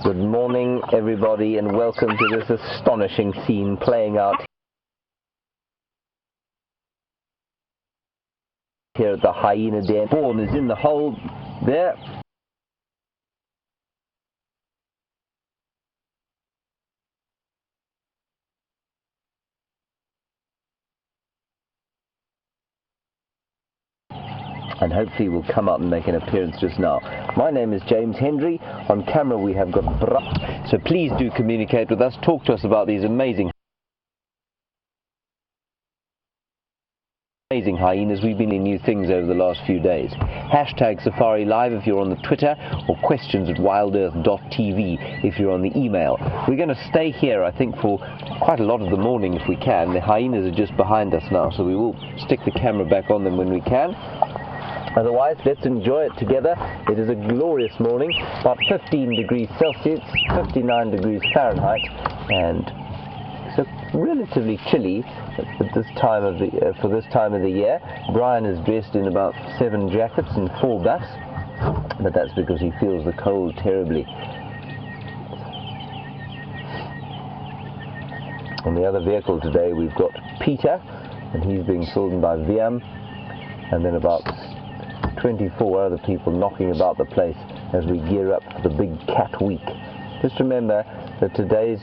Good morning, everybody, and welcome to this astonishing scene playing out here at the hyena den. Fawn is in the hole there. And hopefully will come out and make an appearance just now. My name is James Hendry. On camera we have got Bra. So please do communicate with us. Talk to us about these amazing hyenas. We've been in new things over the last few days. Hashtag Safari Live if you're on the Twitter, or questions at wildearth.tv if you're on the email. We're going to stay here, I think, for quite a lot of the morning if we can. The hyenas are just behind us now, so we will stick the camera back on them when we can. Otherwise, let's enjoy it together. It is a glorious morning, about 15 degrees Celsius, 59 degrees Fahrenheit, and so relatively chilly at this time of the for this time of the year. Brian is dressed in about 7 jackets and 4 buffs, but that's because he feels the cold terribly. On the other vehicle today we've got Peter, and he's being filmed by Viam, and then about 24 other people knocking about the place as we gear up for the big cat week. Just remember that today's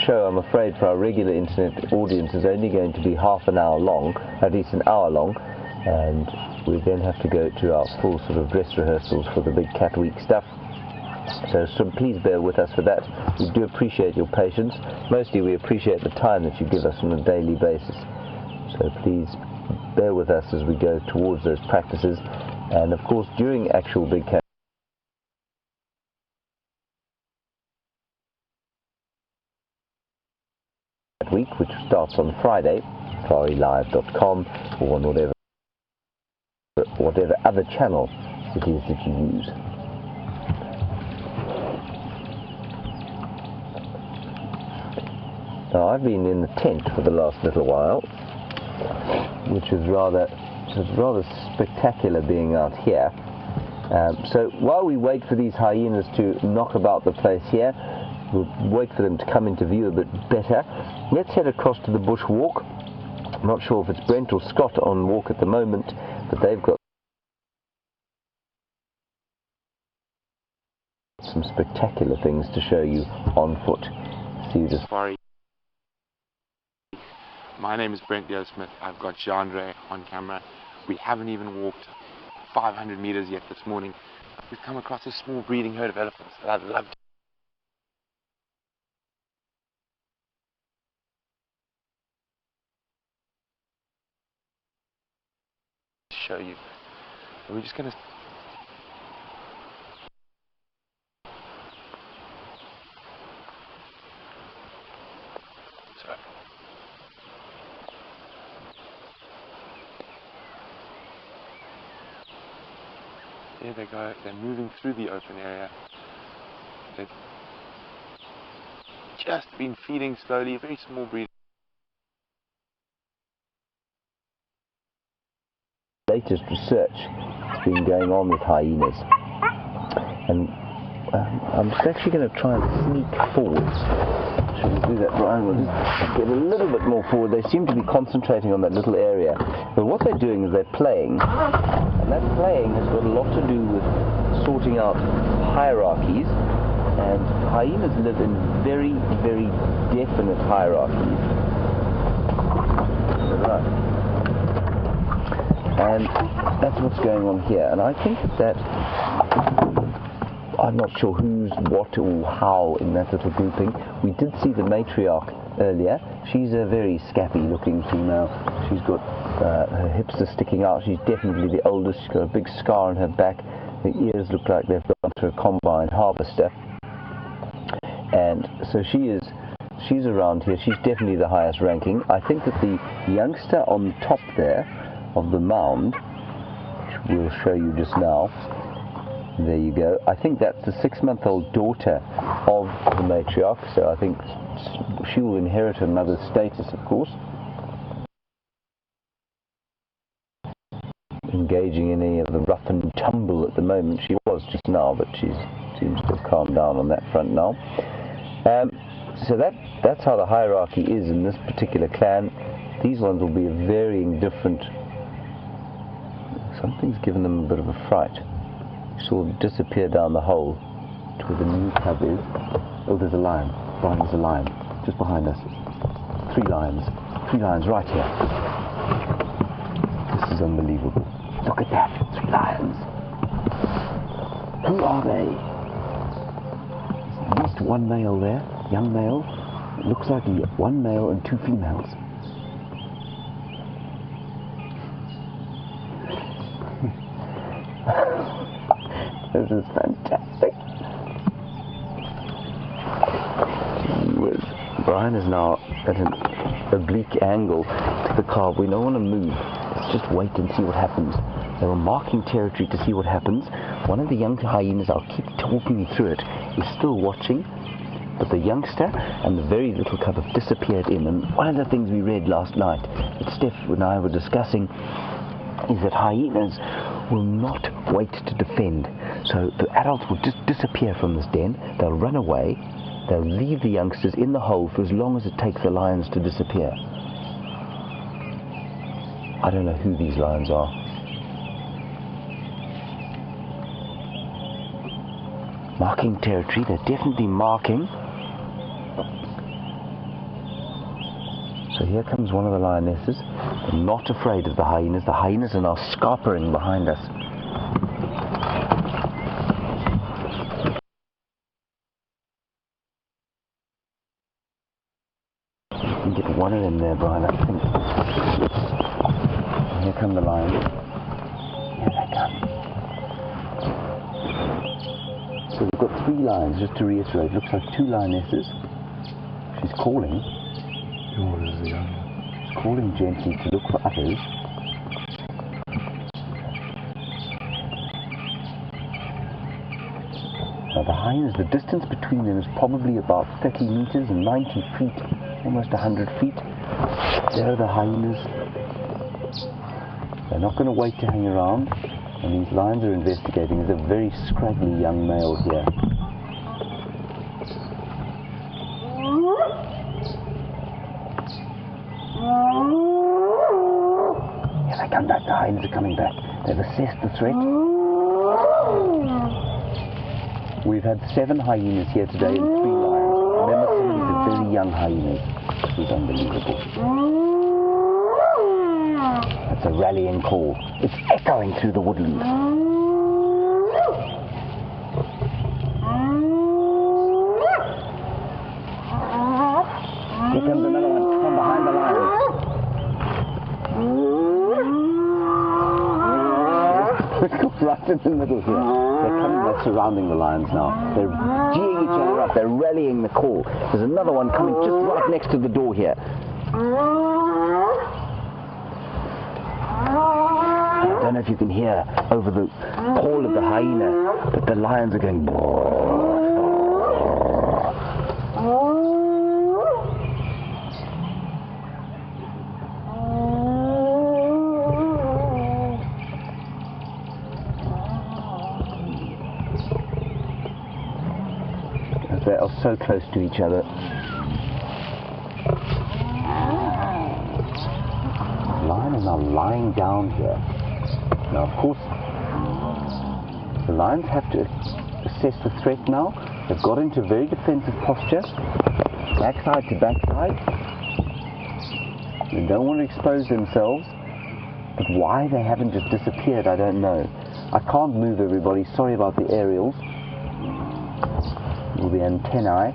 show, I'm afraid, for our regular internet audience is only going to be half an hour long, at least an hour long, and we then have to go to our full sort of dress rehearsals for the big cat week stuff. So please bear with us for that. We do appreciate your patience. Mostly we appreciate the time that you give us on a daily basis. So please bear with us as we go towards those practices, and of course during actual big cat week, which starts on Friday, safarilive.com, or on whatever other channel it is that you use. Now I've been in the tent for the last little while, which is rather spectacular being out here. So while we wait for these hyenas to knock about the place here, we'll wait for them to come into view a bit better. Let's head across to the bush walk. I'm not sure if it's Brent or Scott on walk at the moment, but they've got some spectacular things to show you on foot. See you just. My name is Brent Smith. I've got Ximhungwe on camera. We haven't even walked 500 meters yet this morning. We've come across a small breeding herd of elephants that I'd love to show you. So we're just going to there they go. They're moving through the open area. They've just been feeding slowly. A very small breed. Latest research has been going on with hyenas, and I'm just actually going to try and sneak forwards. Should we do that, Brian? We'll just get a little bit more forward. They seem to be concentrating on that little area, but what they're doing is they're playing, and that playing has got a lot to do with sorting out hierarchies, and hyenas live in very, very definite hierarchies. Right. And that's what's going on here, and I think that I'm not sure who's what or how in that little grouping. We did see the matriarch earlier. She's a very scabby looking female. She's got her hips are sticking out. She's definitely the oldest. She's got a big scar on her back. Her ears look like they've gone through a combine harvester, and so she's around here. She's definitely the highest ranking. I think that the youngster on the top there of the mound, which we'll show you just now, there you go, I think that's the 6-month-old daughter of the matriarch, so I think she will inherit her mother's status, of course. Engaging in any of the rough and tumble at the moment. She was was just now, but she seems to have calmed down on that front now. So that's how the hierarchy is in this particular clan. These ones will be varying different. Something's given them a bit of a fright. You saw them disappear down the hole to where the new cub is. Oh, there's a lion. Brian, there's a lion just behind us. 3 lions. 3 lions right here. This is unbelievable. Look at that. 3 lions. Who are they? There's at least 1 male there. Young male. It looks like 1 male and 2 females. This is fantastic. Brian is now at an oblique angle to the calf. We don't want to move. Let's just wait and see what happens. They were marking territory to see what happens. One of the young hyenas, I'll keep talking you through it, is still watching. But the youngster and the very little cub have disappeared in. And one of the things we read last night, that Steph and I were discussing, is that hyenas will not wait to defend. So the adults will just disappear from this den. They'll run away. They'll leave the youngsters in the hole for as long as it takes the lions to disappear. I don't know who these lions are. Marking territory. They're definitely marking. So here comes one of the lionesses. They're not afraid of the hyenas. The hyenas are now scarpering behind us. You can get one of them there, Brian, I think. And here come the lions. Here they come. So we've got 3 lions, just to reiterate. Looks like 2 lionesses. She's calling. She's calling gently to look for others. Now the hyenas, the distance between them is probably about 30 meters and 90 feet, almost 100 feet. There are the hyenas. They're not going to wait to hang around, and these lions are investigating. There's a very scraggly young male here. Here they come back, the hyenas are coming back. They've assessed the threat. We've had 7 hyenas here today and 3 lions. Remember, some of these are very young hyenas. This is unbelievable. That's a rallying call. It's echoing through the woodland. Here comes another one from behind the lions. Right in the middle here. They're coming, they're surrounding the lions now. They're geeing each other up, they're rallying the call. There's another one coming just right next to the door here. I don't know if you can hear over the call of the hyena, but the lions are going. They are so close to each other. The lion is now lying down here. Now, of course, the lions have to assess the threat now. They've got into very defensive posture, backside to backside. They don't want to expose themselves, but why they haven't just disappeared, I don't know. I can't move everybody. Sorry about the aerials. Will be antennae.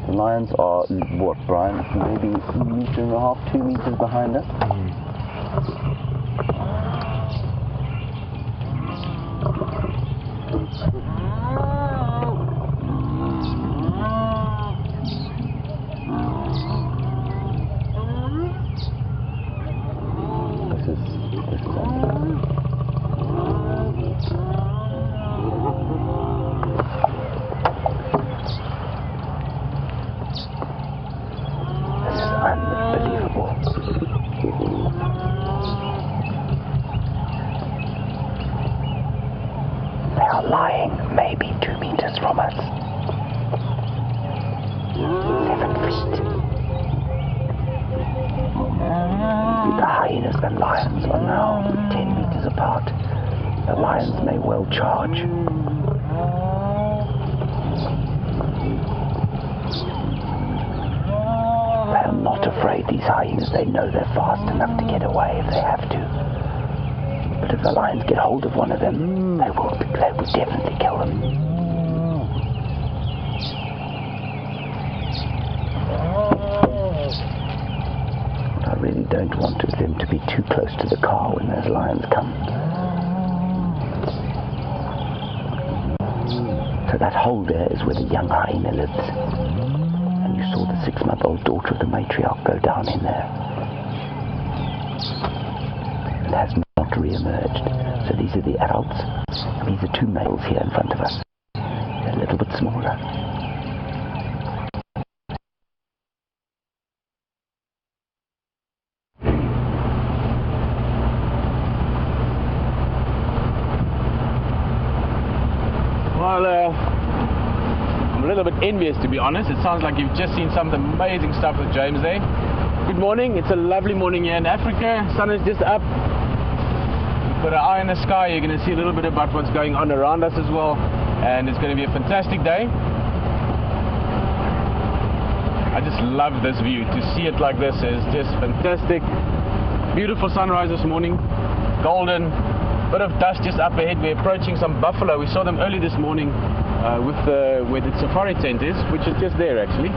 The lions are, what, Brian? Maybe 1.5 meters, 2 meters behind us. This is unbelievable. lying maybe 2 meters from us. 7 feet. The hyenas and lions are now 10 meters apart. The lions may well charge. They are not afraid, these hyenas. They know they're fast enough to get away if they have to. But if the lions get hold of one of them, they will definitely kill them. What I really don't want is them to be too close to the car when those lions come. So that hole there is where the young hyena lives. And you saw the 6-month-old daughter of the matriarch go down in there. And has not re-emerged. So these are the adults, and these are 2 males here in front of us. They're a little bit smaller. Well, I'm a little bit envious, to be honest. It sounds like you've just seen some of the amazing stuff with James there. Good morning. It's a lovely morning here in Africa. Sun is just up. We've got an eye in the sky. You're going to see a little bit about what's going on around us as well. And it's going to be a fantastic day. I just love this view. To see it like this is just fantastic. Beautiful sunrise this morning. Golden. Bit of dust just up ahead. We're approaching some buffalo. We saw them early this morning where the safari tent is, which is just there actually.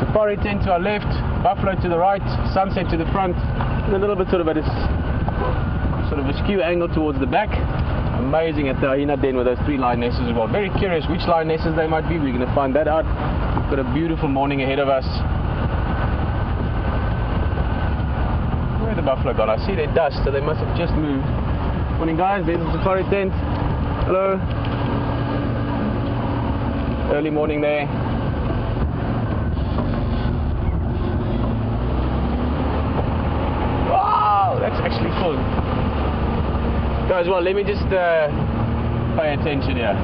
Safari tent to our left, buffalo to the right, sunset to the front, and a little bit sort of a skew angle towards the back. Amazing at the hyena den with those 3 lionesses as well. Very curious which lionesses they might be. We're going to find that out. We've got a beautiful morning ahead of us. Where the buffalo gone? I see their dust, so they must have just moved. Morning guys, there's the safari tent. Hello. Early morning there. Wow, that's actually full. Guys, well, let me just pay attention here.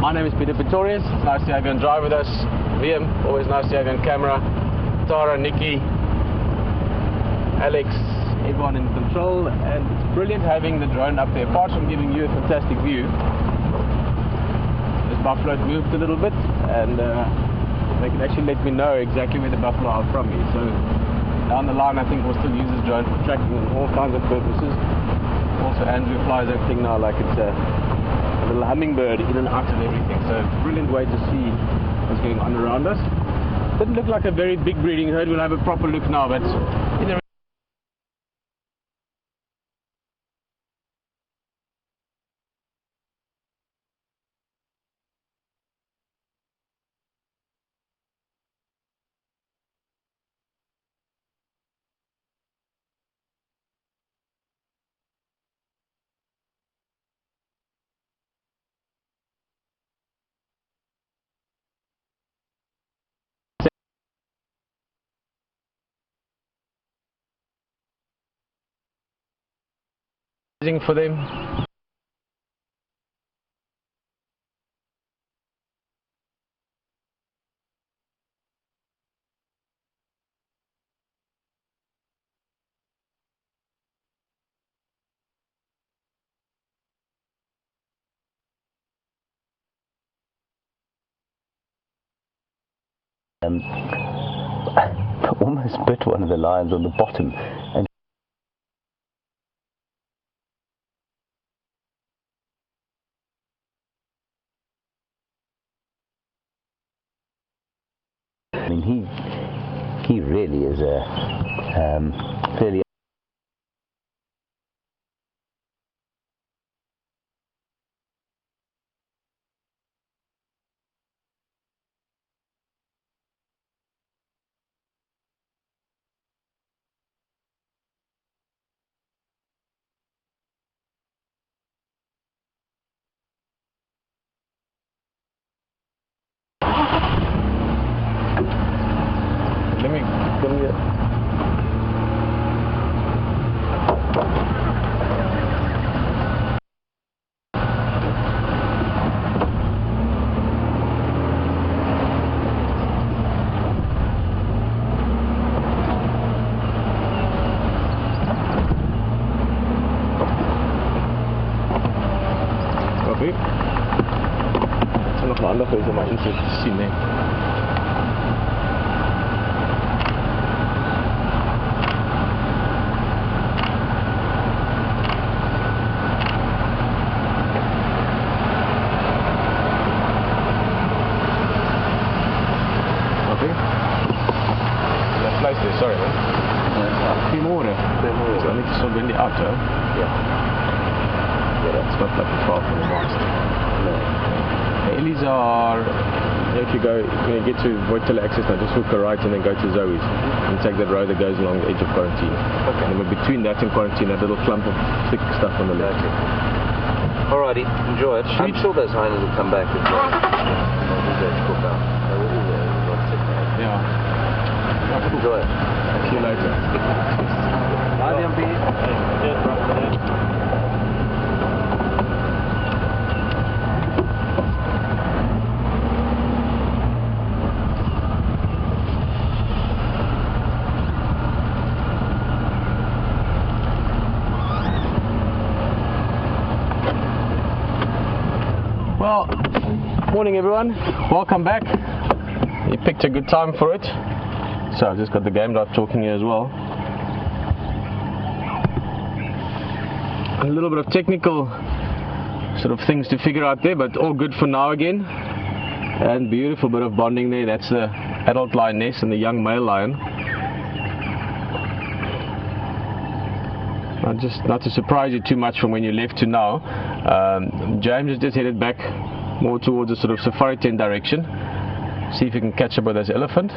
My name is Peter Pretorius. It's nice to have you on drive with us. Liam, always nice to have you on camera. Tara, Nikki, Alex, everyone in control, and it's brilliant having the drone up there. Apart from giving you a fantastic view, this buffalo moved a little bit, and they can actually let me know exactly where the buffalo are from me. So down the line, I think we'll still use this drone for tracking and all kinds of purposes. Also, Andrew flies everything now like it's a little hummingbird, in and out of everything. So it's a brilliant way to see what's going on around us. Didn't look like a very big breeding herd. We'll have a proper look now, but in the for them. Almost bit one of the lions on the bottom, and I mean he really is a fairly Let me come here. copy. Het zijn nog maar ander geweest om maar inzicht te zien, hè. Sorry, man. Goedemorgen. Goedemorgen. So I need to sort in the auto. Yeah. Yeah, that's not like a far from the mast. No. The Ellies are, if you go, when you get to Voitele access now, just hook a right and then go to Zoe's and take that road that goes along the edge of quarantine. Okay. And then between that and quarantine, that little clump of thick stuff on the left. Okay. Alrighty, enjoy it. I'm sure those hyenas will come back as well. Yeah. Enjoy it. See you later. Bye, Jumpy. Well, morning everyone. Welcome back. You picked a good time for it. So I've just got the game drive talking here as well. A little bit of technical sort of things to figure out there, but all good for now again. And beautiful bit of bonding there. That's the adult lioness and the young male lion. Just not to surprise you too much from when you left to now, James has just headed back more towards the sort of safari tent direction. See if he can catch up with this elephant.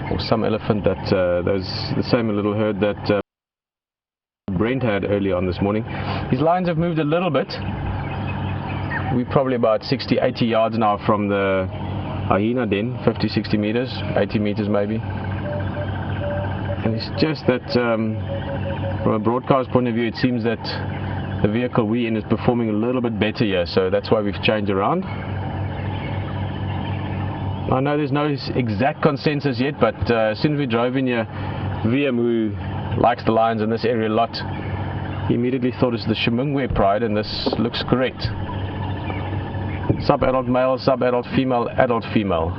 Or some elephant that the same little herd that Brent had earlier on this morning. His lines have moved a little bit. We're probably about 60-80 yards now from the hyena den, 50-60 meters, 80 meters maybe. And it's just that from a broadcast point of view, it seems that the vehicle we're in is performing a little bit better here, so that's why we've changed around. I know there's no exact consensus yet, but as soon as we drove in here, VM, who likes the lions in this area a lot, he immediately thought it's the Ximhungwe Pride, and this looks correct. Sub-adult male, sub-adult female, adult female.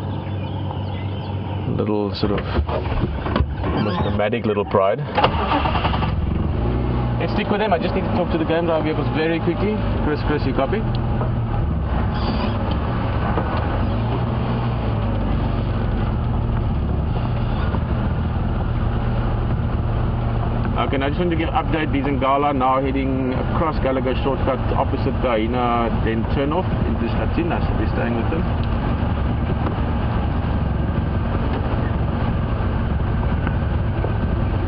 Little sort of almost nomadic little pride. Let's stick with them. I just need to talk to the game drive vehicles very quickly. Chris, you copy? Okay, now I just want to give an update. These in Gala now heading across Gallagher shortcut opposite the hyena, then turn off into Statina, so we're staying with them.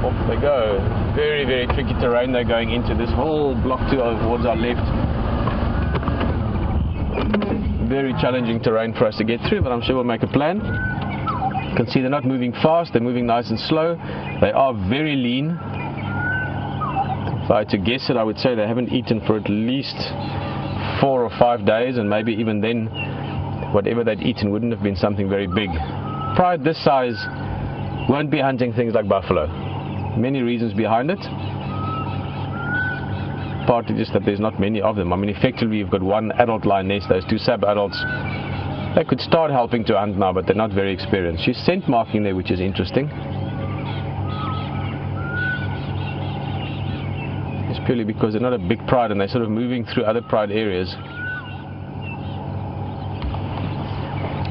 Off they go. Very, very tricky terrain they're going into. This whole block towards our left. Very challenging terrain for us to get through, but I'm sure we'll make a plan. You can see they're not moving fast, they're moving nice and slow. They are very lean. If I had to guess it, I would say they haven't eaten for at least 4 or 5 days, and maybe even then whatever they'd eaten wouldn't have been something very big. Pride this size won't be hunting things like buffalo. Many reasons behind it. Partly just that there's not many of them. I mean, effectively you've got one adult lioness, those two sub-adults. They could start helping to hunt now, but they're not very experienced. She's scent marking there, which is interesting. It's purely because they're not a big pride and they're sort of moving through other pride areas.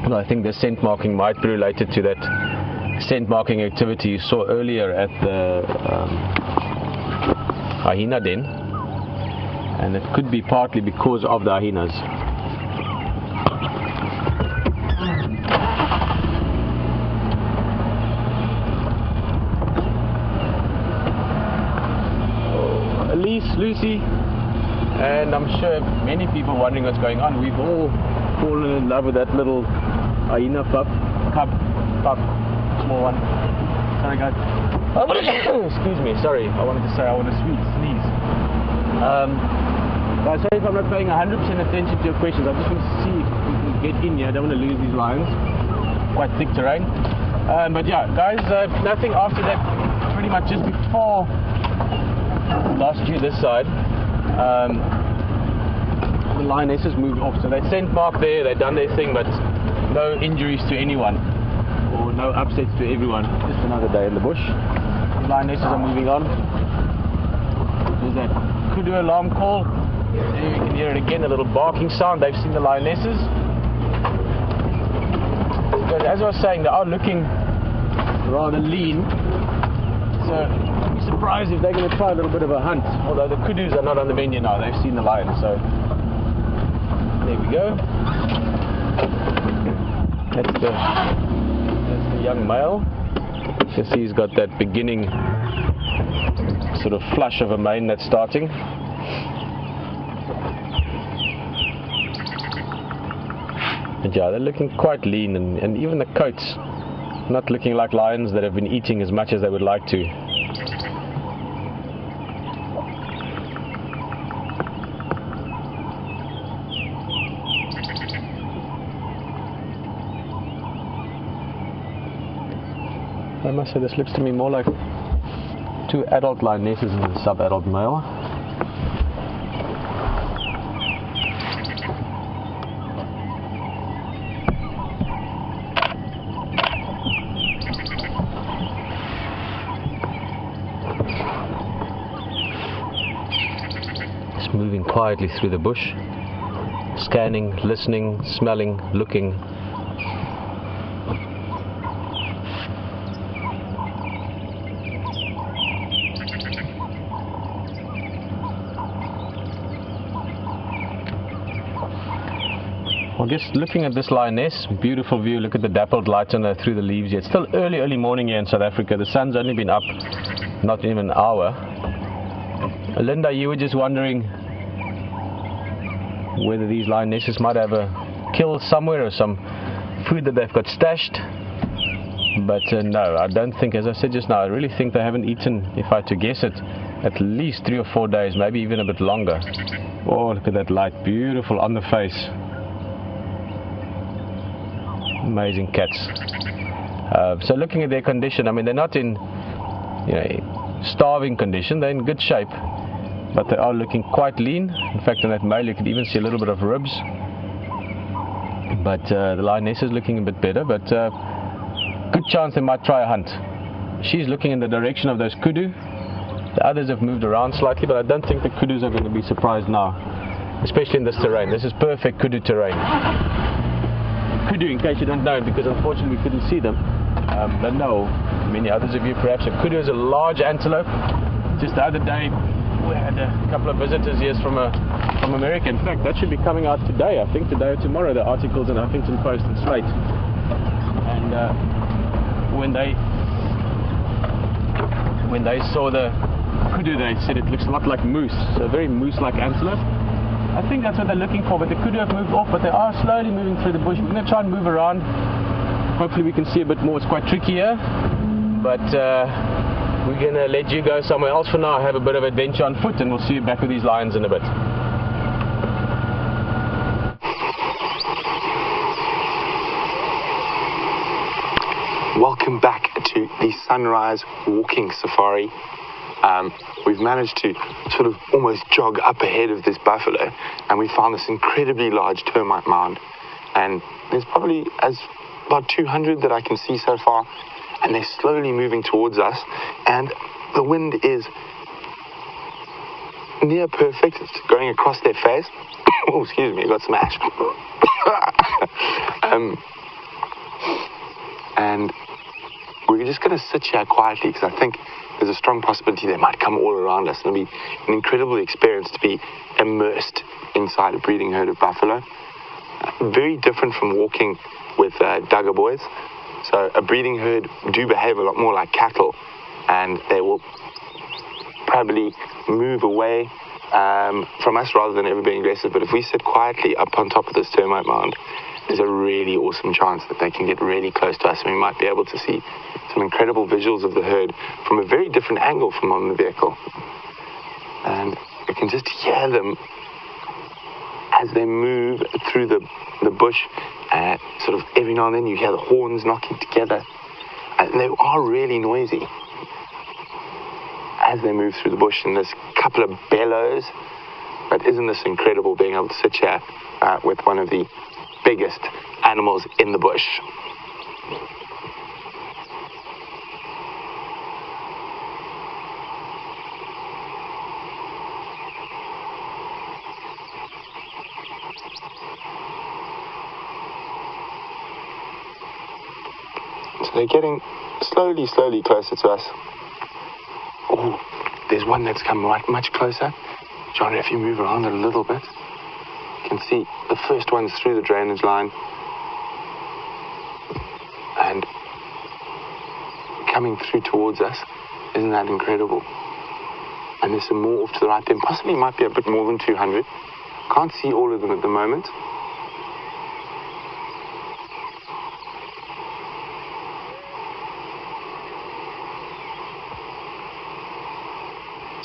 And I think the scent marking might be related to that scent marking activity you saw earlier at the hyena den, and it could be partly because of the hyenas. Elise, Lucy, and I'm sure many people wondering what's going on. We've all fallen in love with that little hyena pup, small one. Sorry guys. Excuse me, sorry. I wanted to say I want to sneeze. Guys, sorry if I'm not paying 100% attention to your questions. I just want to see if we can get in here. I don't want to lose these lions. Quite thick terrain. But yeah, guys, nothing after that. Pretty much just before lost you this side. the lionesses moved off. So they scent mark there, they've done their thing, but no injuries to anyone or no upsets to everyone. Just another day in the bush. The lionesses are moving on. There's that kudu alarm call. There you can hear it again, a little barking sound. They've seen the lionesses. Because as I was saying, they are looking rather lean. So I'd be surprised if they're going to try a little bit of a hunt. Although the kudus are not on the menu now, they've seen the lion. So there we go. That's the young male. You can see he's got that beginning sort of flush of a mane that's starting. But yeah, they're looking quite lean, and even the coats not looking like lions that have been eating as much as they would like to. I must say, this looks to me more like two adult lionesses and a sub-adult male. Just moving quietly through the bush, scanning, listening, smelling, looking. Well, just looking at this lioness, beautiful view. Look at the dappled light on her through the leaves here. It's still early morning here in South Africa. The sun's only been up not even an hour. Linda, you were just wondering whether these lionesses might have a kill somewhere or some food that they've got stashed. But no, I don't think, as I said just now, I really think they haven't eaten, if I had to guess it, at least 3 or 4 days, maybe even a bit longer. Oh, look at that light, beautiful on the face. Amazing cats. So looking at their condition, I mean, they're not in starving condition, they're in good shape, but they are looking quite lean. In fact, on that male you could even see a little bit of ribs, but the lioness is looking a bit better, but good chance they might try a hunt. She's looking in the direction of those kudu. The others have moved around slightly, but I don't think the kudus are going to be surprised now, especially in this terrain. This is perfect kudu terrain. Kudu, in case you don't know, because unfortunately we couldn't see them, but no, many others of you perhaps. A kudu is a large antelope. Just the other day we had a couple of visitors here from America. In fact, that should be coming out today, I think, today or tomorrow, the articles in Huffington Post and Slate. And when they saw the kudu, they said it looks a lot like moose, so a very moose-like antelope. I think that's what they're looking for, but the kudu have moved off, but they are slowly moving through the bush. We're going to try and move around. Hopefully we can see a bit more. It's quite tricky here, but we're going to let you go somewhere else for now, have a bit of adventure on foot, and we'll see you back with these lions in a bit. Welcome back to the sunrise walking safari. We've managed to sort of almost jog up ahead of this buffalo, and we found this incredibly large termite mound, and there's probably about 200 that I can see so far, and they're slowly moving towards us, and the wind is near perfect. It's going across their face. Oh, excuse me, I got some ash. And we're just going to sit here quietly, because I think there's a strong possibility they might come all around us, and it'll be an incredible experience to be immersed inside a breeding herd of buffalo. Very different from walking with Duggar boys. So a breeding herd do behave a lot more like cattle, and they will probably move away from us rather than ever being aggressive. But if we sit quietly up on top of this termite mound, there's a really awesome chance that they can get really close to us, and we might be able to see some incredible visuals of the herd from a very different angle from on the vehicle. And you can just hear them as they move through the bush. Sort of every now and then you hear the horns knocking together, and they are really noisy as they move through the bush. And there's a couple of bellows But isn't this incredible, being able to sit here with one of the biggest animals in the bush? So they're getting slowly closer to us. Oh, there's one that's come right much closer. John, if you move around a little bit, you can see the first one's through the drainage line and coming through towards us. Isn't that incredible? And there's some more off to the right there. Possibly might be a bit more than 200. Can't see all of them at the moment.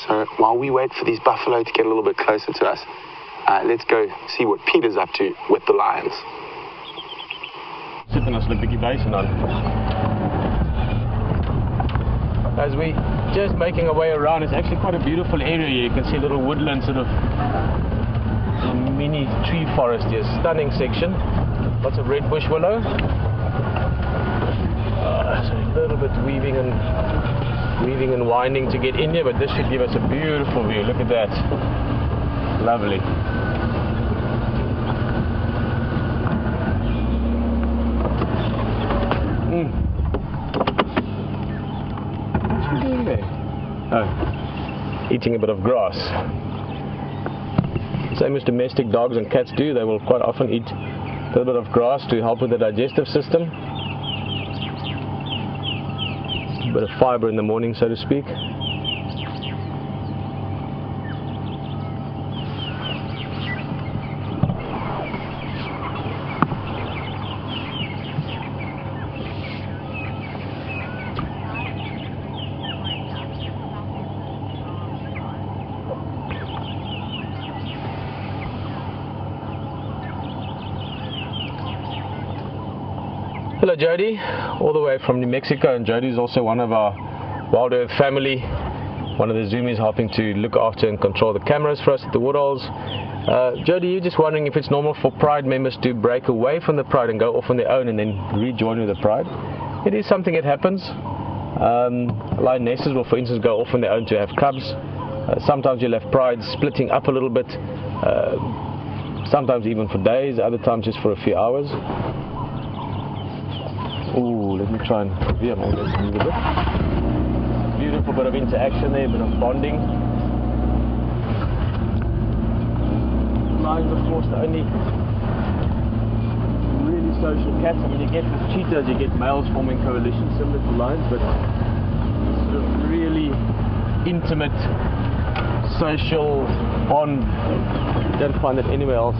So while we wait for these buffalo to get a little bit closer to us, let's go see what Peter's up to with the lions. Sitting us like Biggie Basin on. As we just making our way around, it's actually quite a beautiful area here. You can see a little woodland, sort of mini tree forest here. Stunning section. Lots of red bush willow. So a little bit weaving and winding to get in here, but this should give us a beautiful view. Look at that. Lovely. What's he doing there? Oh, eating a bit of grass. Same as domestic dogs and cats do. They will quite often eat a little bit of grass to help with the digestive system. A bit of fiber in the morning, so to speak. Hello Jody, all the way from New Mexico, and Jody is also one of our WildEarth family, one of the zoomies helping to look after and control the cameras for us at the Woodhalls. Jody, you're just wondering if it's normal for Pride members to break away from the Pride and go off on their own and then rejoin with the Pride. It is something that happens. Lionesses will, for instance, go off on their own to have cubs. Sometimes you'll have Prides splitting up a little bit, sometimes even for days, other times just for a few hours. Ooh, let me try and veer my legs move a bit. Beautiful bit of interaction there, a bit of bonding. Lions, of course, the only really social cats. I mean, you get with cheetahs, you get males forming coalitions similar to lions, but sort of really intimate social bond. You don't find that anywhere else.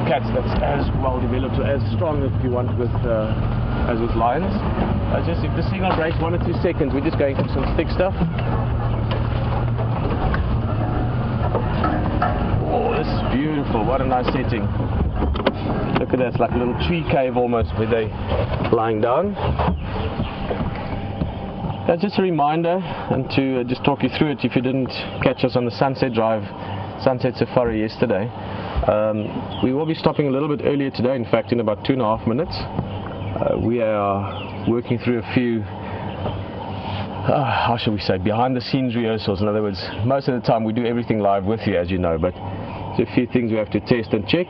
Cats that's as well developed or as strong, if you want, with as with lions. Just if the signal breaks 1 or 2 seconds, we're just going through some stick stuff. Oh, this is beautiful. What a nice setting. Look at that, it's like a little tree cave almost where they're lying down. That's just a reminder, and to just talk you through it if you didn't catch us on the Sunset Drive, Sunset Safari yesterday. We will be stopping a little bit earlier today, in fact in about 2.5 minutes. We are working through a few, how shall we say, behind the scenes rehearsals. In other words, most of the time we do everything live with you, as you know, but there's a few things we have to test and check.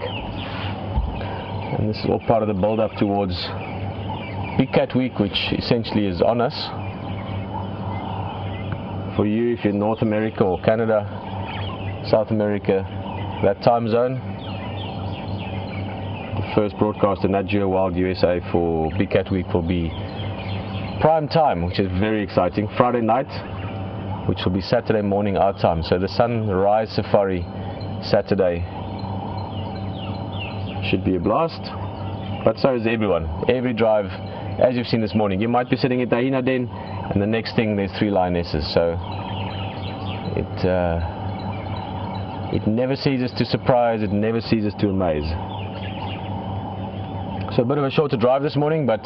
And this is all part of the build up towards Big Cat Week, which essentially is on us. For you, if you're in North America or Canada, South America, that time zone, the first broadcast in Nat Geo Wild USA for Big Cat Week will be prime time, which is very exciting. Friday night, which will be Saturday morning our time. So the Sunrise Safari Saturday should be a blast, but so is everyone. Every drive, as you've seen this morning, you might be sitting at the hyena den, and the next thing there's 3 lionesses. So it never ceases to surprise, it never ceases to amaze. So a bit of a shorter drive this morning, but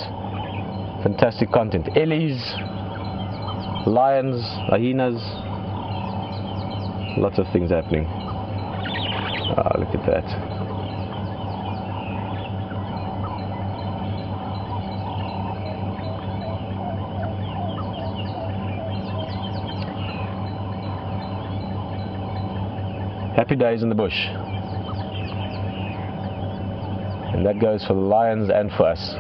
fantastic content. Ellies, lions, hyenas, lots of things happening. Ah, look at that. Happy days in the bush. And that goes for the lions and for us.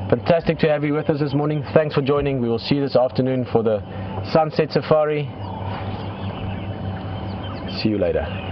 Fantastic to have you with us this morning. Thanks for joining. We will see you this afternoon for the sunset safari. See you later.